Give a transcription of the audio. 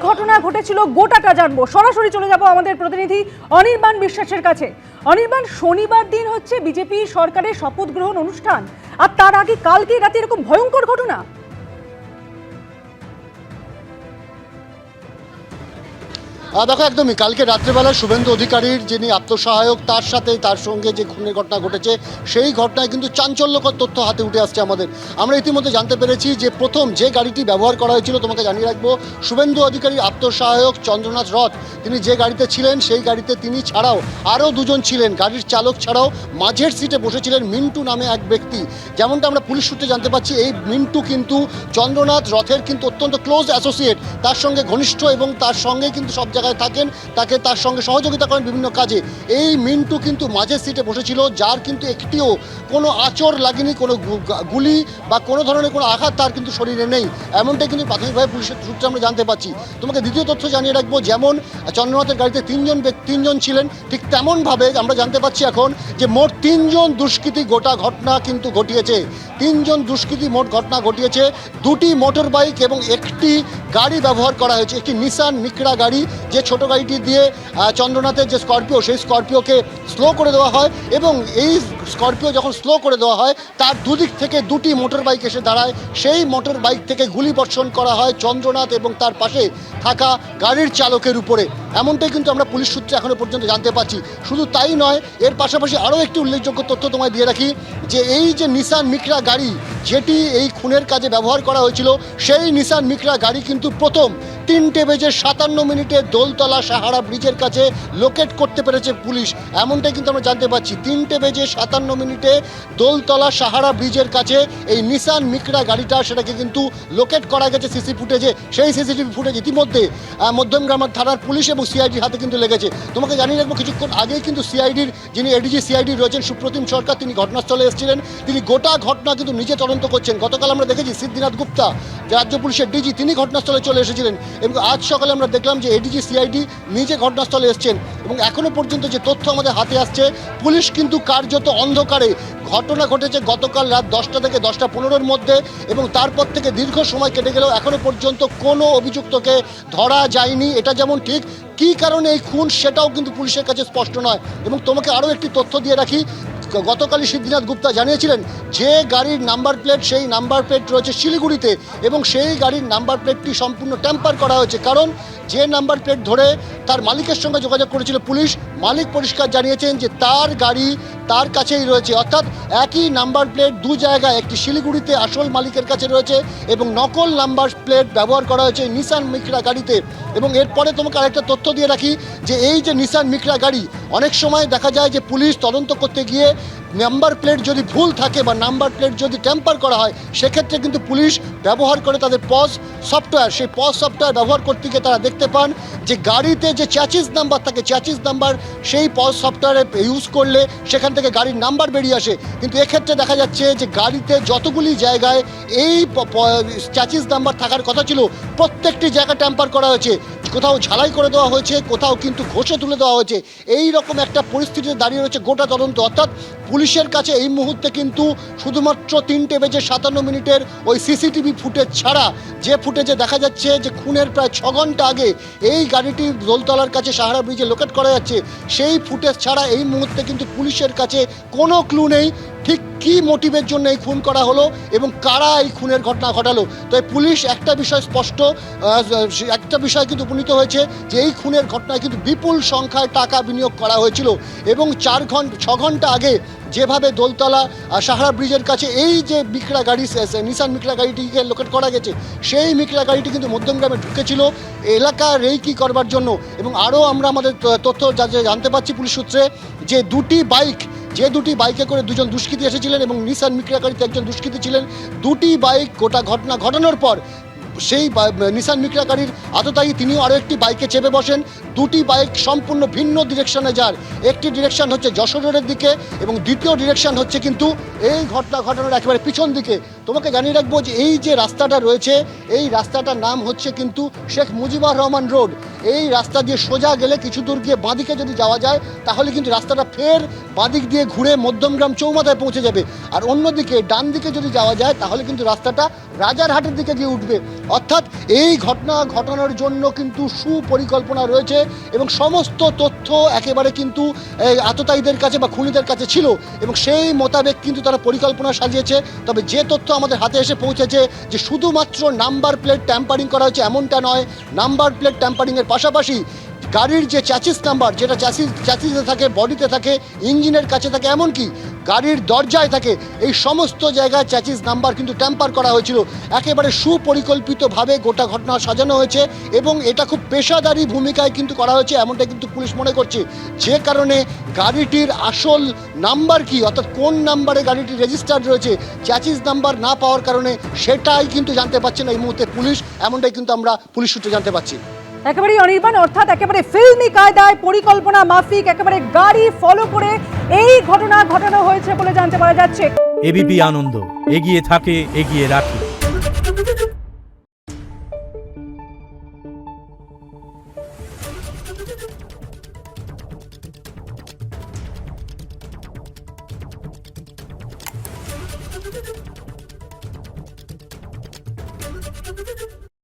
ঘটনা ঘটেছিল গোটাটা জানবো। সরাসরি চলে যাব আমাদের প্রতিনিধি অনির্বাণ বিশ্বাসের কাছে। অনির্বাণ, শনিবার দিন হচ্ছে বিজেপি সরকারের শপথ গ্রহণ অনুষ্ঠান, আর তার আগে কালকে রাতে এরকম ভয়ঙ্কর ঘটনা। দেখো, একদমই কালকে রাত্রেবেলা শুভেন্দু অধিকারীর যিনি আত্মসহায়ক তার সাথে তার সঙ্গে যে খুনের ঘটনা ঘটেছে সেই ঘটনায় কিন্তু চাঞ্চল্যকর তথ্য হাতে উঠে আসছে আমাদের। আমরা ইতিমধ্যে জানতে পেরেছি যে প্রথম যে গাড়িটি ব্যবহার করা হয়েছিল, তোমাকে জানিয়ে রাখবো, শুভেন্দু অধিকারীর আত্মসহায়ক চন্দ্রনাথ রথ তিনি যে গাড়িতে ছিলেন সেই গাড়িতে তিনি ছাড়াও আরও দুজন ছিলেন। গাড়ির চালক ছাড়াও মাঝের সিটে বসেছিলেন মিন্টু নামে এক ব্যক্তি। যেমনটা আমরা পুলিশ সূত্রে জানতে পারছি, এই মিন্টু কিন্তু চন্দ্রনাথ রথের কিন্তু অত্যন্ত ক্লোজ অ্যাসোসিয়েট, তার সঙ্গে ঘনিষ্ঠ এবং তার সঙ্গে কিন্তু সব জায়গায় থাকেন, তার সঙ্গে সহযোগিতা করেন বিভিন্ন কাজে। এই মিন্টু কিন্তু মাঝের সিটে বসেছিল, যার কিন্তু একটিও কোনো আঁচড় লাগেনি, কোনো গুলি বা কোনো ধরনের কোনো আঘাত তার কিন্তু শরীরে নেই, এমনটাই কিন্তু প্রাথমিকভাবে পুলিশের সূত্রে আমরা জানতে পারছি। তোমাকে দ্বিতীয় তথ্য জানিয়ে রাখবো, যেমন চন্দ্রনাথের গাড়িতে তিনজন ছিলেন, ঠিক তেমনভাবে আমরা জানতে পারছি এখন যে মোট তিনজন দুষ্কৃতী গোটা ঘটনা কিন্তু ঘটিয়েছে। তিনজন দুষ্কৃতী মোট ঘটনা ঘটিয়েছে। দুটি মোটর বাইক এবং একটি গাড়ি ব্যবহার করা হয়েছে, একটি নিসান মিক্রা গাড়ি, যে ছোট গাড়িটি দিয়ে চন্দ্রনাথের যে স্করপিও সেই স্করপিওকে স্লো করে দেওয়া হয়, এবং এই স্করপিও যখন স্লো করে দেওয়া হয় তার দুদিক থেকে দুটি মোটর বাইক এসে দাঁড়ায়। সেই মোটর বাইক থেকে গুলি বর্ষণ করা হয় চন্দ্রনাথ এবং তার পাশে থাকা গাড়ির চালকের উপরে, এমনটাই কিন্তু আমরা পুলিশ সূত্রে এখনও পর্যন্ত জানতে পারছি। শুধু তাই নয়, এর পাশাপাশি আরও একটি উল্লেখযোগ্য তথ্য তোমায় দিয়ে রাখি, যে এই যে নিসান মিক্রা গাড়ি যেটি এই খুনের কাজে ব্যবহার করা হয়েছিল, সেই নিসান মিক্রা গাড়ি কিন্তু প্রথম 3:57 দোলতলা সাহারা ব্রিজের কাছে লোকেট করতে পেরেছে পুলিশ, এমনটাই কিন্তু আমরা জানতে পারছি। 3:57 দোলতলা সাহারা ব্রিজের কাছে এই নিসান মিক্রা গাড়িটা, সেটাকে কিন্তু লোকেট করা গেছে সিসি ফুটেজে। সেই সিসিটিভি ফুটেজ ইতিমধ্যে মধ্যমগ্রাম থানার পুলিশ এবং সিআইডির হাতে কিন্তু লেগেছে। তোমাকে জানিয়ে রাখবো, কিছুক্ষণ আগেই কিন্তু সিআইডির যিনি এডিজি সিআইডি রয়েছেন সুপ্রতিম সরকার, তিনি ঘটনাস্থলে এসেছিলেন। তিনি গোটা ঘটনা কিন্তু নিজে তদন্ত করছেন। গতকাল আমরা দেখেছি সিদ্ধিনাথ গুপ্তা, রাজ্য পুলিশের ডিজি, তিনি ঘটনাস্থলে চলে এসেছিলেন, এবং আজ সকালে আমরা দেখলাম যে এডিজি সিআইডি নিজে ঘটনাস্থলে এসছেন। এবং এখনও পর্যন্ত যে তথ্য আমাদের হাতে আসছে, পুলিশ কিন্তু কার্যত অন্ধকারে, ঘটনা ঘটেছে গতকাল রাত 10টা থেকে 10টা15-র মধ্যে, এবং তারপর থেকে দীর্ঘ সময় কেটে গেলেও এখনও পর্যন্ত কোনো অভিযুক্তকে ধরা যায়নি। এটা যেমন ঠিক, কী কারণে এই খুন সেটাও কিন্তু পুলিশের কাছে স্পষ্ট নয়। এবং তোমাকে আরও একটি তথ্য দিয়ে রাখি, গতকালই সিদ্ধিনাথ গুপ্তা জানিয়েছিলেন যে গাড়ির নাম্বার প্লেট, সেই নাম্বার প্লেট রয়েছে শিলিগুড়িতে, এবং সেই গাড়ির নাম্বার প্লেটটি সম্পূর্ণ ট্যাম্পার করা হয়েছে। কারণ যে নাম্বার প্লেট ধরে তার মালিকের সঙ্গে যোগাযোগ করেছিল পুলিশ, মালিক পরিষ্কার জানিয়েছেন যে তার গাড়ি তার কাছেই রয়েছে, অর্থাৎ একই নাম্বার প্লেট দু জায়গায়, একটি শিলিগুড়িতে আসল মালিকের কাছে রয়েছে এবং নকল নাম্বার প্লেট ব্যবহার করা হয়েছে নিসান মিক্রা গাড়িতে। এবং এরপরে তোমাকে আরেকটা তথ্য দিয়ে রাখি, যে এই যে নিসান মিক্রা গাড়ি, অনেক সময় দেখা যায় যে পুলিশ তদন্ত করতে গিয়ে নাম্বার প্লেট যদি ভুল থাকে বা নাম্বার প্লেট যদি ট্যাম্পার করা হয়, সেক্ষেত্রে কিন্তু পুলিশ ব্যবহার করে তাদের পজ সফটওয়্যার, সেই পজ সফটওয়্যার ব্যবহার করতে গিয়ে তারা দেখতে পান যে গাড়িতে যে চ্যাচিস নাম্বার থাকে, চ্যাচিস নাম্বার সেই পজ সফটওয়্যারে ইউজ করলে সেখান থেকে গাড়ির নাম্বার বেরিয়ে আসে। কিন্তু এক্ষেত্রে দেখা যাচ্ছে যে গাড়িতে যতগুলি জায়গায় এই চ্যাচিস নাম্বার থাকার কথা ছিল, প্রত্যেকটি জায়গা ট্যাম্পার করা হয়েছে, কোথাও ঝালাই করে দেওয়া হয়েছে, কোথাও কিন্তু ঘষে তুলে দেওয়া হয়েছে। এই রকম একটা পরিস্থিতিতে দাঁড়িয়ে রয়েছে গোটা তদন্ত। অর্থাৎ পুলিশের কাছে এই মুহূর্তে কিন্তু শুধুমাত্র 3:57 ওই সিসিটিভি ফুটেজ ছাড়া, যে ফুটেজে দেখা যাচ্ছে যে খুনের প্রায় 6 ঘন্টা আগে এই গাড়িটি দোলতলার কাছে সাহারা ব্রিজে লোকেট করা যাচ্ছে, সেই ফুটেজ ছাড়া এই মুহূর্তে কিন্তু পুলিশের কাছে কোনো ক্লু নেই ঠিক কী মোটিভের জন্য এই খুন করা হলো এবং কারা এই খুনের ঘটনা ঘটালো। তাই পুলিশ একটা বিষয় স্পষ্ট, একটা বিষয় কিন্তু উপনীত হয়েছে যে এই খুনের ঘটনায় কিন্তু বিপুল সংখ্যায় টাকা বিনিয়োগ করা হয়েছিল, এবং 6 ঘন্টা আগে যেভাবে দোলতলা সাহারা ব্রিজের কাছে এই যে মিক্রা গাড়ি, নিসান মিক্রা গাড়িটিকে লোকেট করা গেছে, সেই মিক্রা গাড়িটি কিন্তু মধ্যমগ্রামে ঢুকেছিল এলাকা রেকি করবার জন্য। এবং আরও আমরা আমাদের তথ্য জানতে পারছি পুলিশ সূত্রে, যে যে দুটি বাইকে করে দুজন দুষ্কৃতী এসেছিলেন এবং নিসান মিক্রা গাড়িতে একজন দুষ্কৃতী ছিলেন, দুটি বাইক গোটা ঘটনা ঘটানোর পর সেই নিসান মিক্রা গাড়ির আততায়ী তিনিও আরও একটি বাইকে চেপে বসেন। দুটি বাইক সম্পূর্ণ ভিন্ন ডিরেকশনে যার, একটি ডিরেকশন হচ্ছে যশোর রোডের দিকে এবং দ্বিতীয় ডিরেকশন হচ্ছে কিন্তু এই ঘটনা ঘটানোর একেবারে পিছন দিকে। তোমাকে জানিয়ে রাখবো যে এই যে রাস্তাটা রয়েছে এই রাস্তাটার নাম হচ্ছে কিন্তু শেখ মুজিবুর রহমান রোড। এই রাস্তা দিয়ে সোজা গেলে কিছু দূর গিয়ে বাঁদিকে যদি যাওয়া যায় তাহলে কিন্তু রাস্তাটা ফের বাঁদিক দিয়ে ঘুরে মধ্যমগ্রাম চৌমাথায় পৌঁছে যাবে। আর অন্যদিকে ডান দিকে যদি যাওয়া যায় তাহলে কিন্তু রাস্তাটা রাজারহাটের দিকে গিয়ে উঠবে। অর্থাৎ এই ঘটনা ঘটানোর জন্য কিন্তু সুপরিকল্পনা রয়েছে এবং সমস্ত তথ্য একেবারে কিন্তু আততায়ীদের কাছে বা খুনিদের কাছে ছিল এবং সেই মোতাবেক কিন্তু তারা পরিকল্পনা সাজিয়েছে। তবে যে তথ্য আমাদের হাতে এসে পৌঁছেছে যে শুধুমাত্র নাম্বার প্লেট ট্যাম্পারিং করা হয়েছে এমনটা নয়, নাম্বার প্লেট ট্যাম্পারিংয়ের পাশাপাশি গাড়ির যে চ্যাসিস নাম্বার যেটা চ্যাসিসে থাকে, বডিতে থাকে, ইঞ্জিনের কাছে থাকে, এমনকি গাড়ির দরজায় থাকে, এই সমস্ত জায়গায় চ্যাসিস নাম্বার কিন্তু ট্যাম্পার করা হয়েছিল। একেবারে সুপরিকল্পিতভাবে গোটা ঘটনা সাজানো হয়েছে এবং এটা খুব পেশাদারি ভূমিকায় কিন্তু করা হয়েছে এমনটা কিন্তু পুলিশ মনে করছে। যে কারণে গাড়িটির আসল নাম্বার কি, অর্থাৎ কোন নাম্বারে গাড়িটি রেজিস্টার্ড রয়েছে, চ্যাসিস নাম্বার না পাওয়ার কারণে সেটাই কিন্তু জানতে পারছে না এই মুহূর্তে পুলিশ, এমনটাই কিন্তু আমরা পুলিশ সূত্রে জানতে পারছি। একেবারেই অনির্বাণ, অর্থাৎ একেবারে ফিল্মি কায়দায় পরিকল্পনা মাফিক একেবারে গাড়ি ফলো করে এই ঘটনা ঘটানো হয়েছে বলে জানতে পারা যাচ্ছে। এবিপি আনন্দ, এগিয়ে থাকে, এগিয়ে রাখে।